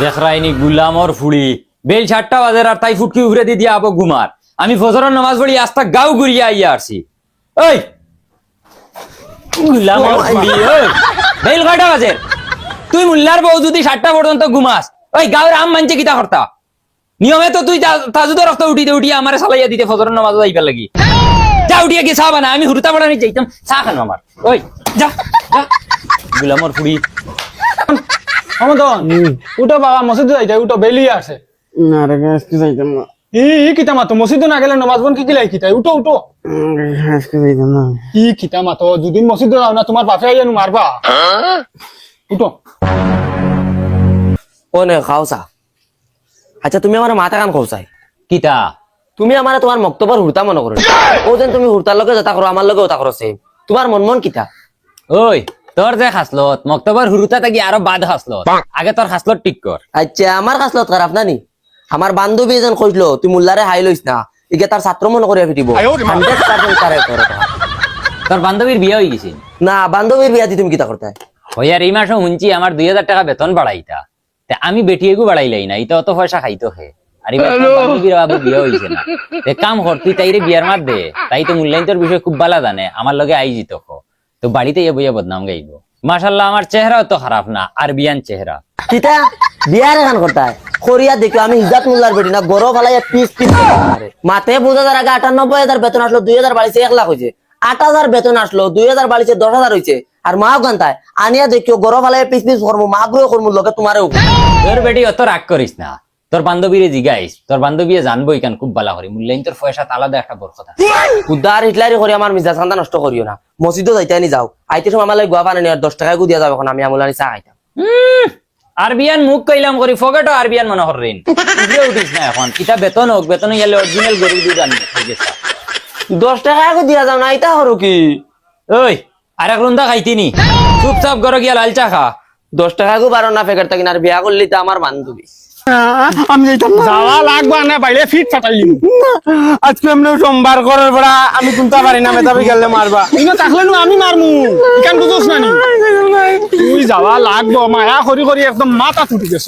দেখরাইনি গুলামর ফুড়ি bell 7টা বাজে আর তাই ফুটকি উফরে দি দিয়া আবো ঘুমার আমি ফজরের নামাজ পড়ি আস্তা গাও ঘুরিয়া আইয়া আসছি ওই গুলামর ফুড়ি ওই বেল কয়টা বাজে তুই মুল্লার বউ যদি 7টা পর্যন্ত ঘুমাস ওই গাওর আম মানছে কিতা করতা নিয়মে তো তুই তাজুদ রক্ত উঠি আমারে সালাইয়া দিতে ফজরের নামাজ যাইবার লাগি যা উঠিয়া কি চা বানা আমি হুরতা পড়ানি যাইতাম চা খানো আমার ওই যা যা গুলামর ফুড়ি আমদন উঠো বাবা মসজিদে যাইতে উঠো বেলি আছে না রে আজকে যাইতাম না ই কিতা মাতো মসজিদে না গেলে নামাজ বন কি কি লাই কিতা উঠো উঠো আজকে যাইতাম না ই কিতা মাতো দুদিন মসজিদে যাও না তোমার বাপে আইয়া মারবা উঠো কোনে খাওসা আচ্ছা তুমি আমার মাথা কান খাওসাই কিতা তুমি আমার তোমার মক্তবর হুরতা মনে করো ও যেন তুমি হুরতার লগে যেটা করো আমার লগে ওটা করো সেম তোমার মন কিতা ওই তোর যে খাসলত মক্তবর হুরুতা থাকি আরো বাদ খাসলত আগে তোর খাসলত ঠিক কর আচ্ছা আমার খাসলত খারাপ না নি আমার বান্ধবী এজন কইলো তুই মুল্লারে হাই লইস না ইকে তার ছাত্র মনে করে ফিটিব 100% কারে করে তোর বান্ধবীর বিয়ে হয়ে গেছে না বান্ধবীর বিয়াতি তুমি কিতা করতে ওই আর এই মাসে শুনছি আমার 2000 টাকা বেতন বাড়াইতা তে আমি বেটিয়েগু বাড়াইলাই না এটা অত পয়সা খাইতো হে আর এবার বান্ধবীর বাবু বিয়ে হইছে না তে কাম কর তুই তাইরে বিয়ার মাত দে তাই তো মূল্যায়ন তোর বিষয় খুব ভালো জানে আমার লগে আই জিত তো বাড়িতে ইয়ে বইয়া বদনাম গাইব মাশাআল্লাহ আমার চেহারাও তো খারাপ না আর বিয়ান চেহারা কিতা বিয়ার গান করতে করিয়া দেখো আমি হিজাত মুল্লার বেটি না গরো ফালাইয়া পিস মাতে বোঝা যার আগে 98,000 বেতন আসলো 2000 বাড়িছে 1 লাখ হয়েছে 8,000 বেতন আসলো 2000 বাড়িছে 10,000 হয়েছে আর মা গান্তায় আনিয়া দেখো গরো ফালাইয়া পিস করবো মা গ্রহ করবো লোকে তোমারও তোর বেটি অত রাগ করিস না তোর বান্ধবীরে জিগাইস তোর বান্ধবী জানবো ইকান খুব ভালো করি মূল্যায়ন তোর পয়সা আলাদা একটা বড় কথা উদার হিটলারি করে আমার মিজাজ খান্দা নষ্ট করিও না মসজিদও যাইতে নি যাও আইতে সময় আমার লাগে গোয়া পানি আর 10 টাকা দিয়া যাবে এখন আমি আমুলানি চা খাইতাম আরবিয়ান মুখ কইলাম করি ফগেটো আরবিয়ান মনে হরিন উঠে উঠিস না এখন কিতা বেতন হোক বেতন গেলে অরিজিনাল গরু দুধ আনি 10 টাকা দিয়া যাও না আইতা হরো কি ওই আর এক রুন্দা খাইতিনি চুপচাপ ঘরে গিয়া লাল চা খা 10 টাকা বারো না ফেকার থাকি আর বিয়া করলি তো আমার বান্ধবী আমি যাইতাম না যাওয়া লাগবা না বাইরে ফিট ফাটাইলি আজকে এমনি সোমবার করার পর আমি তুলতে পারি না মেধাবী গেলে মারবা ইনো তাকলে নো আমি মারমু ইকান বুঝছ না নি তুই যাওয়া লাগবো মায়া করি করি একদম মাথা ফুটি গেছ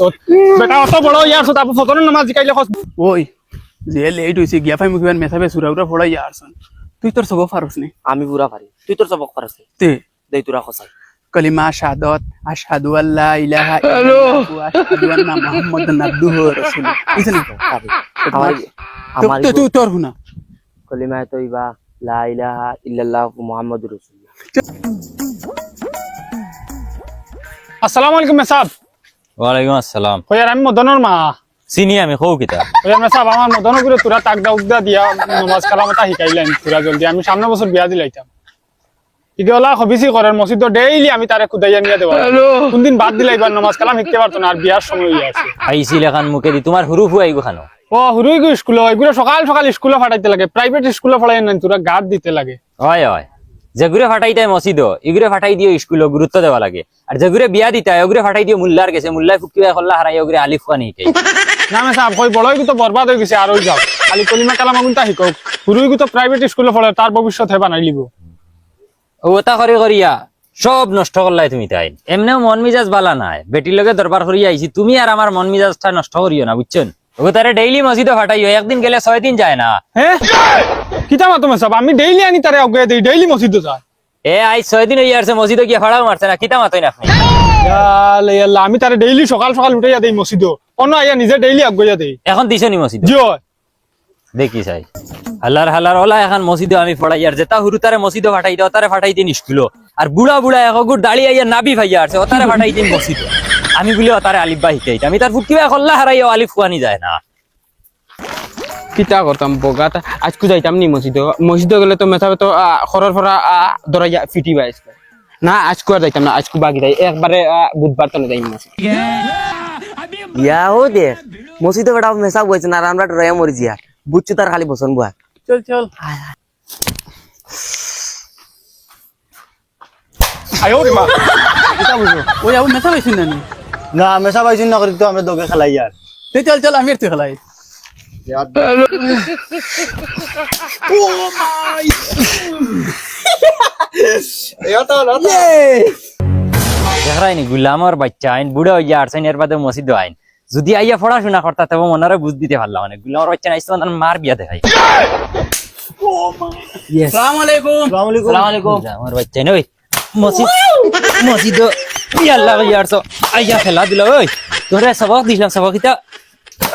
বেটা অত বড় ইয়ার সত আপু ফজরের নামাজ জিকাইলে খস ওই যে লেট হইছে গিয়া ফাই মুখিবান মেথাবে সুরাউরা ফড়াই আরছন তুই তোর সব ফারস নি আমি পুরা পারি তুই তোর সবক পারছ তে দেই তোরা খসাই কলিমা শাহাদাত আশহাদু আল্লা ইলাহা ইল্লাল্লাহ ওয়া আশহাদু আন্না মুহাম্মাদান আবদুহু ওয়া রাসূলুহু ইসনে আমার তুই তোর হুনা কলিমা তয়্যিবা লা ইলাহা ইল্লাল্লাহ মুহাম্মাদুর রাসূলুল্লাহ আসসালামু আলাইকুম মেসাব ওয়ালাইকুম আসসালাম কইয়ার আমি মদনের মা চিনি আমি খৌ কিতা কইয়ার মেসাব আমার মদনের করে তোরা তাকদা উগদা দিয়া নামাজ কালামতা শিকাইলেন তোরা জলদি আমি সামনে বছর বিয়া দিলাইতাম ইগলা খবিসি করার মসজিদ ডেইলি আমি তারে খুদাইয়া নিয়ে দেব কোনদিন বাদ দিলাইবার নামাজ কালাম শিখতে পারতো না আর বিয়ার সময় হইয়া আছে আইছিল এখন মুখে দি তোমার হুরু ফুয়াই খানো ও হুরুই গো স্কুলে এগুলো সকাল সকাল স্কুলে ফাটাইতে লাগে প্রাইভেট স্কুলে ফাটাই না তোরা গার্ড দিতে লাগে হয় হয় যেগুরে ফাটাই তাই মসজিদ এগুরে ফাটাই দিও স্কুলে গুরুত্ব দেওয়া লাগে আর যেগুরে বিয়া দিতে ওগুরে ফাটাই দিও মুল্লার গেছে মুল্লাই ফুকিয়া হল্লা হারাই ওগুরে আলিফ খানি কে না মেসাব কই বড়ই তো বরবাদ হয়ে গেছে আর ওই যাও খালি কলিমা কালাম আগুনটা শিকক হুরুই তো প্রাইভেট স্কুলে পড়ে তার ভবিষ্যৎ হে বানাই লিব ওটা করে করিয়া সব নষ্ট করলাই তুমি তাই এমনিও মন মিজাজ বালা নাই বেটির লগে দরবার করিয়া আইছি তুমি আর আমার মন মিজাজটা নষ্ট করিও না বুঝছেন ও তারে ডেইলি মসজিদে ফাটাইও একদিন গেলে 6 দিন যায় না হ্যাঁ কিতা মাতো মেসাব আমি ডেইলি আনি তারে অগ্গে দেই ডেইলি মসজিদে যায় এ আই 6 দিন হইয়া আসছে মসজিদে গিয়া ফাড়াও মারছে না কিতা মাতই না আপনি ইয়ালে ইয়াল্লা আমি তারে ডেইলি সকাল সকাল উঠাইয়া দেই মসজিদে অন্য আইয়া নিজে ডেইলি অগ্গইয়া দেই এখন দিছনি মসজিদ জি দেখি চাই হালার ওলা এখন মসজিদে আমি ফড়াই আর যেটা হুরু তারে মসজিদে ফাটাই দাও তারে ফাটাই দিন স্কুলো আর বুড়া একগুর দাঁড়িয়ে আইয়া নাবি ভাইয়া আসছে ওতারে ফাটাই দিন মসজিদে আমি বলি ওতারে আলিফ বা শিখাইতে আমি তার ফুটকিবা হল্লা হারাইও আলিফ খুয়ানি যায় না কিতা করতাম বগাত আজকে যাইতাম নি মসজিদে গেলে তো মেথাবে তো খরর ফরা দরাইয়া ফিটি বাইস না আজকে আর যাইতাম না আজকে বাকি যাই একবারে বুধবার তো যাই মসজিদ ইয়াও দেখ মসজিদে বেটা মেসা বইছে না আর আমরা রয়া মরি জিয়া বুঝছো তার খালি বসন বুয়া চল আয়ো রে মা কিতা বুঝো ওই আউ মেথা পাইছিস না নি না মেশা পাইছি না করি তো আমরা দোকে খেলাই আর চল আমি আর তুই খেলাই দেখরাইনি গুলামর বাচ্চা আইন বুড়া হইয়া আসছেন এর বাদে মসজিদে আইন যদি আইয়া পড়াশোনা করতা তবে মনারে বুঝ দিতে পারলাম মানে গুলামর বাচ্চা নাইছে মানে মার বিয়া দেখাই আসসালামু আলাইকুম আসসালামু আলাইকুম আমার বাচ্চা নই মসজিদ ইয়ার লাগি আরছো আইয়া খেলা দিল ওই তোরে সবক দিলাম সবক ইতা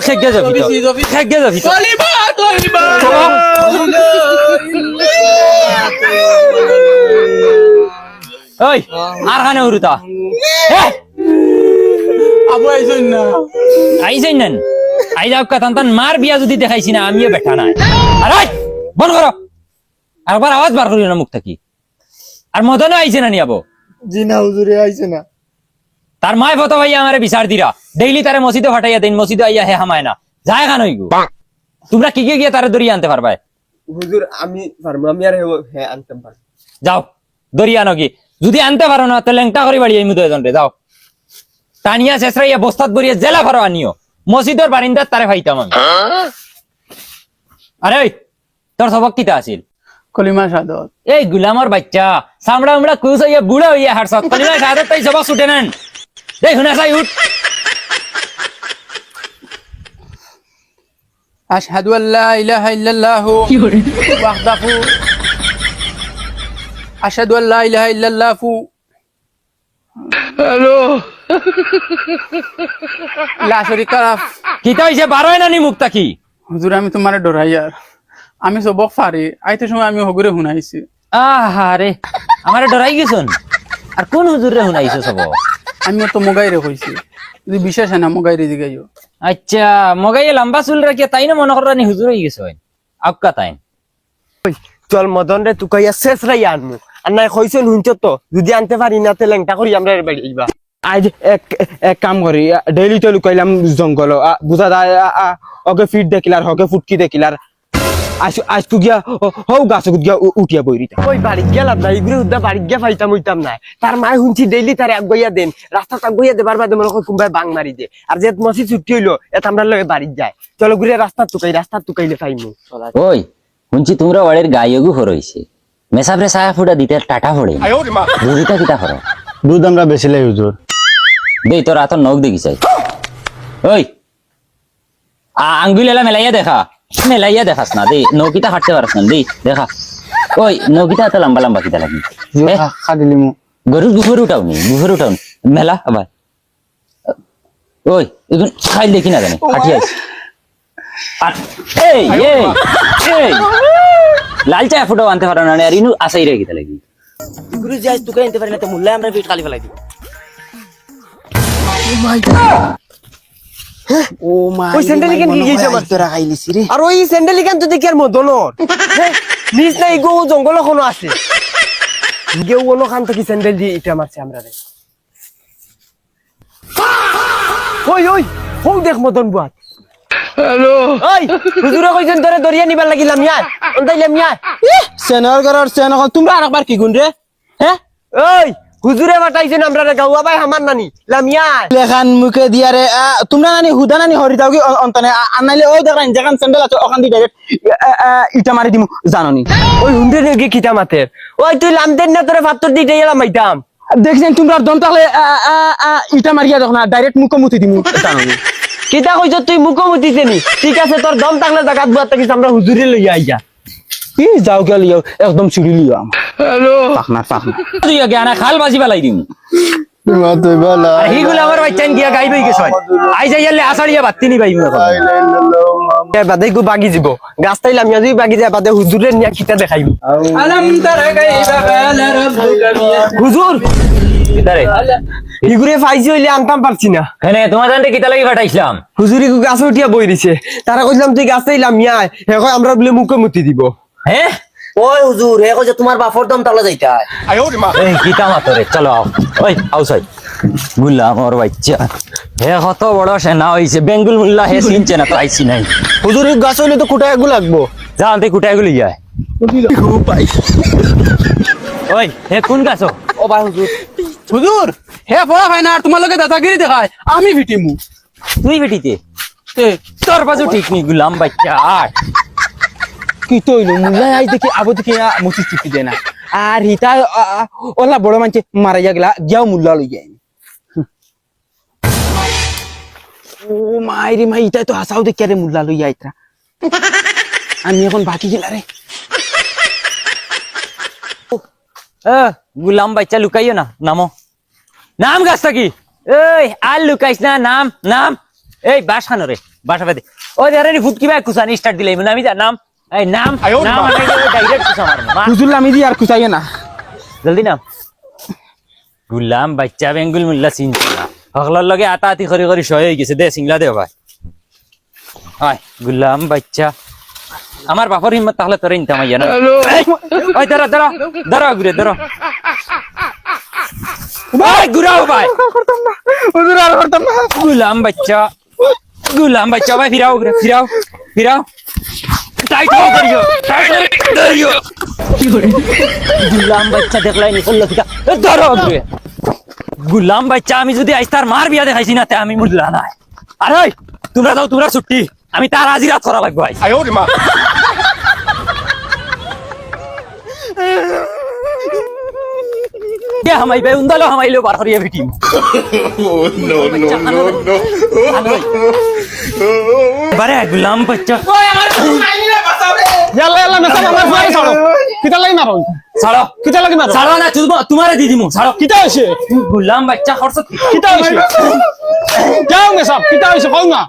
খেগে যাবি তো খেগে যাবি তো ওই আর খানে উরুতা আবু আইছেন না আইছেন নেন আই যাও কথা তান মার বিয়া যদি দেখাইছি না আমিও বেঠা নাই আরে বন্ধ করো আরেকবার আওয়াজ বার করিও না মুখ থাকি আর মদনও আইছে না নিয়াবো জি না হুজুরে আইছে না তার মায় ফটো ভাইয়া আমারে বিচার দিরা ডেইলি তারে মসজিদে ফাটাইয়া দেন মসজিদে আইয়া হে হামায় না যায় খান হইগু তোমরা কি গিয়ে তারে দড়িয়ে আনতে পারবা হুজুর আমি পারবো আমি আর হ্যাঁ আনতাম পারবো যাও দড়িয়ে আনো কি যদি আনতে পারো না তাহলে লেংটা করে বাড়ি এই মুদে রে যাও টানিয়া শেষরাইয়া বস্তাত ভরিয়া জেলা ফারো আনিও মসজিদের বারিন্দার তারে ফাইতাম আমি আরে ওই তোর সবক কিতা আছিল কলিমা শাহাদত এই গুলামর বাচ্চা সামড়া উমড়া কুস হইয়া বুড়া হইয়া হারসত কলিমা শাহাদত তাই সবক ছুটে নেন এই শুনে চাই উঠ আশহাদু আল্লা ইলাহা ইল্লাল্লাহু ওয়াহদাহু আশহাদু আল্লা ইলাহা ইল্লাল্লাহু হ্যালো লা শরীকা লাহ কিতা হইছে বারোয় নানি মুক্তা কি হুজুর আমি তোমারে ডরাই আর আমি সবক পারি আইতে সময় আমি হগুরে শুনাইছি আহারে আমারে ডরাই গেছুন আর কোন হুজুরে শুনাইছো সব আমি তো মোগাইরে কইছি যদি বিশেষ না মোগাইরে দিগাইও আচ্ছা মগাইয়ে লম্বা চুল রাখিয়া তাই না মনে করানি হুজুর হয়ে গেছে আক্কা তাই চল মদন রে তুকাইয়া শেষ রাই আনমু আর নাই কইছেন হুঁচ তো যদি আনতে পারি না তে লেংটা করি আমরা বাড়ি যাইবা আজ এক কাম করি ডেইলি তো লুকাইলাম জঙ্গল বুঝা যায় ওকে ফিট দেখিলার হকে ফুটকি দেখিলার আজকু গিয়া হও গাছ গিয়া উঠিয়া বইরিতা ওই বাড়ি গেলাম না ইগুরে উদ্দা বাড়ি গিয়া পাইতাম হইতাম না তার মায় শুনছি ডেইলি তারে আগুইয়া দেন রাস্তা আগুইয়া দেবার বাদে মনে হয় কুম্বাই বাং মারি দে আর যে মসি ছুটি হইলো এটা আমরা লগে বাড়ি যায় চলো ঘুরে রাস্তা টুকাইলে পাইমু ওই শুনছি তোমরা বাড়ির গাইগু হরইছে মেসাবরে সায়া ফুটা দিতে টাটা পড়ে দুদিটা কিতা হর দুধ আমরা বেচিলাই হুজুর দেই তোর আতর নখ দেখি চাই ওই আঙ্গুল এলা মেলাইয়া দেখাস না দেই নৌকিটা হাঁটতে পারস না দেই দেখা ওই নৌকিটা এত লম্বা লম্বা কিতা লাগি খাদিলি মু গরুর গুফর উঠাওনি মেলা আবার ওই এখন খাই দেখি না জানি হাঁটি আইস আর এই এই এই লাল চা ফুটাও আনতে পারো না আর ইনু আসাই রে কিতা লাগি গুরু যাই তুকে আনতে পারি না তো মুল্লা আমরা ফিট খালি ফেলাই দিব ও মা ওই স্যান্ডেলি কেন কি গেছে আমার তোরা খাইলিছি রে আর ওই স্যান্ডেলি কেন তো দেখি আর মদনর নিজ না ইগো জঙ্গল কোনো আছে গেউ কোনো খান থেকে স্যান্ডেল দিয়ে ইটা মারছে আমরা রে ওই ওই হৌ দেখ মদন বুয়াত হ্যালো ওই হুজুরে কইছেন তোরে দরিয়া নিবার লাগিলাম ইয়ার অন্তাইলাম ইয়ার সেনর গরর সেন তোমরা আরেকবার কি গুন রে হ্যাঁ ওই হুজুরে বাটাইছেন আমরা রে গাওয়া ভাই আমার নানি লামিয়ার লেখান মুখে দিয়া রে তোমরা নানি হুদা নানি হরি দাও কি অন্তনে আনাইলে ওই দেখেন যেখান স্যান্ডেল আছে ওখান দিয়ে ডাইরেক্ট ইটা মারি দিমু জাননি ওই হুন্ডে নেগে কিতা মাতের ওই তুই লামতেন না তোরে ফাত্তর দিতে গেলাম মাইতাম দেখছেন তোমরা দম তাহলে ইটা মারিয়া দেখো না ডাইরেক্ট মুখে মুতি দিমু জাননি কিতা কইছ তুই মুখোমুখিতে নি ঠিক আছে তোর দম থাকলে জাগাত বুয়াত থাকিস আমরা হুজুরে লইয়া আইয়া কি যাও কে লিও একদম চুরি লিও হ্যালো পাখনা তুই আগে আনা খাল বাজি বেলাই দিম মা তুই বলা আর হিগুলা আমার বাচ্চান গিয়া গাইবই গেছ আই যাইলে আসাড়িয়া বাত্তি নি বাইমু এখন বাদে গু বাগি যাব গাছ তাইলাম যদি বাগি যায় বাদে হুজুরে নিয়া কিতা দেখাইব আলম তারা গাইবা কালা রাব্বুকা হুজুর কিতারে ইগুরে ফাইজি হইলে আনতাম পারছি না এনে তোমার জানতে কিতা লাগি পাঠাইছিলাম হুজুরি গু গাছে উঠিয়া বই দিছে তারা কইলাম তুই গাছ তাইলাম ইয়াই হে কই আমরা বলে মুখোমুখি দিব হ্যাঁ ওই হুজুর হে কইছে তোমার বাপর দম তালা যাইতা এই কিতা মাতরে চলো আও ওই আউসাই গুল্লা আমার বাচ্চা হে কত বড় সেনা হইছে বেঙ্গুল মুল্লা হে চিনছে না তো আইছি নাই হুজুর গাছ হইলে তো কুটায় গু লাগবো জানতে কুটাই গুলি যায় ওই হে কোন গাছ ও ভাই হুজুর হুজুর হে পড়া ভাই না আর তোমার লগে দাদাগিরি দেখায় আমি ভিটিমু তুই বেটিতে এ তোর বাজু ঠিক নি গুলাম বাচ্চা আর কি তৈল মুল্লাই আই দেখি আবু দেখি মুচি চিপি দেনা আর হিতা ওলা বড় মানছে মারা গেলা যাও মুল্লা লই যায় ও মাইরি মাই ইটাই তো হাসাও দেখি রে মুল্লা লইয়া আইতা আমি এখন বাকি গেলা রে গুলাম বাচ্চা লুকাইও না, নামো। নাম গাছটা কি? এই আর লুকাইস না, নাম নাম। এই বাস খানো রে, বাসা পেতে। ও যারে ফুট কিবা কুসানি স্টার্ট দিলাই মানে আমি যা নাম। এই নাম নাম ডাইরেক্ট কুসা মারবো। হুজুর আমি দি আর কুচাইয়ে না জলদি নাম। গুলাম বাচ্চা বেঙ্গুল মুল্লা চিনছে না, সকলের লগে আতা আতি করি করি সহায় হয়ে গেছে। দে সিংলা দে ভাই। হয় গুলাম বাচ্চা, আমার বাপর হিম্মত তাহলে তোর ইনতাম আইয়া না। ওই ধরো ধরো ধরো ঘুরে ধরো ভাই, ঘুরাও ভাই। হুজুর আর করতাম না গুলাম বাচ্চা, গুলাম বাচ্চা ভাই, ফিরাও ঘুরে, ফিরাও ফিরাও। টাইট হও করিও, টাইট করিও। গুলাম বাচ্চা দেখলাই নি করলো ফিকা, ধরো ঘুরে। গুলাম বাচ্চা আমি যদি আজ তার মার বিয়া দেখাইছি না তে আমি মুল্লা নাই। আরে তোমরা যাও, তোমরা ছুটি, আমি তার আজি রাত করা লাগবো। আজ হামাইবে উন্দালো হামাইলেও বার করিয়া ভিটিম। বারে গুলাম বাচ্চা ইয়াল্লা ইয়াল্লা মেসাব আমার ফুয়ারে ছাড়ো। কিতা লাগি মারো? ছাড়ো, কিতা লাগি মারো? ছাড়ো না, তোমারে দি দিমু। ছাড়ো। কিতা হইছে? গুলাম বাচ্চা খরচ কিতা হইছে? যাও মেসাব, কিতা হইছে কও না।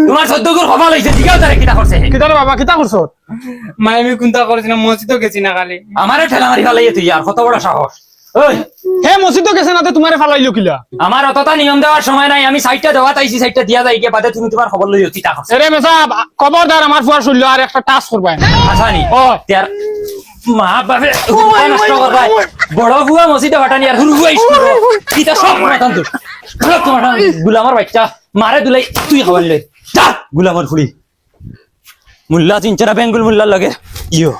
তোমার সদ্যগুর খবর হইছে, জিগাও তারে কিটা করছে। কিতা রে বাবা, কিতা করছো? মাই আমি কোনটা করেছি না মসজিদও গেছি না খালি আমারে ঠেলা মারি ফেলাই তুই, আর কত বড় সাহস। ওই হে মসজিদ গেছে না, তোমারে ফালাইলো কিলা? আমার অতটা নিয়ম দেওয়ার সময় নাই, আমি সাইডটা দেওয়া তাইছি, সাইডটা দিয়া যাই গিয়ে বাদে তুমি তোমার খবর লইও কিটা করছে। এরে মেসাব, খবরদার আমার ফুয়ার শুনল আর একটা টাচ করবা না। আসানি ও তার মা বাপে নষ্ট করবাই। বড় বুয়া মসজিদে হটানি আর হুরু বুয়া স্কুল কিটা সব মাতান তো সব তোমার গুলামার বাচ্চা মারে দুলাই তুই খবর লই যা। গুলামার ফুড়ি মুল্লা চিনচরা বেঙ্গুল মুল্লার লগে ইয়ো